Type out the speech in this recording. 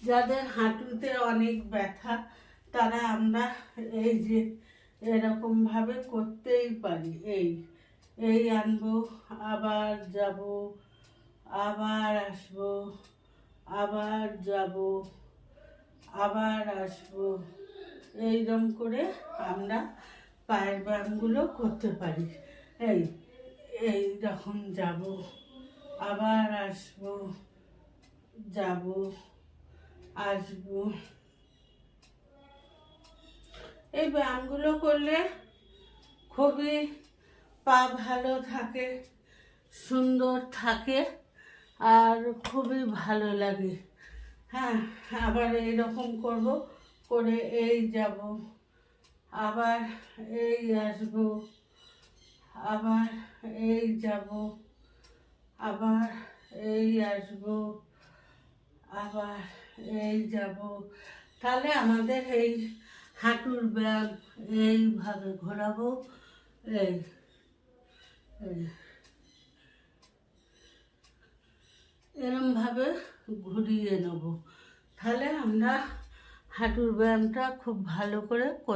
যাদের হাঁটুতে অনেক ব্যথা তারা আমরা এই যে এরকমভাবে করতেই পারি। এই আনবো, আবার যাব, আবার আসবো, আবার যাব, আবার আসবো, এইরকম করে আমরা পায়ের ব্যায়ামগুলো করতে পারি। এই রকম যাব, আবার আসবো, যাব, আসবো। এই ব্যায়ামগুলো করলে খুবই পা ভালো থাকে, সুন্দর থাকে, আর খুবই ভালো লাগে। হ্যাঁ, আবার এইরকম করব, করে এই যাব, আবার এই আসবো, আবার এই যাব, আবার এই আসবো, আবার এই যাব। তাহলে আমাদের এই হাঁটুর ব্যায়াম এইভাবে ঘোরাবো, এই এরমভাবে ঘুরিয়ে নেব। তাহলে আমরা হাঁটুর ব্যায়ামটা খুব ভালো করে করতে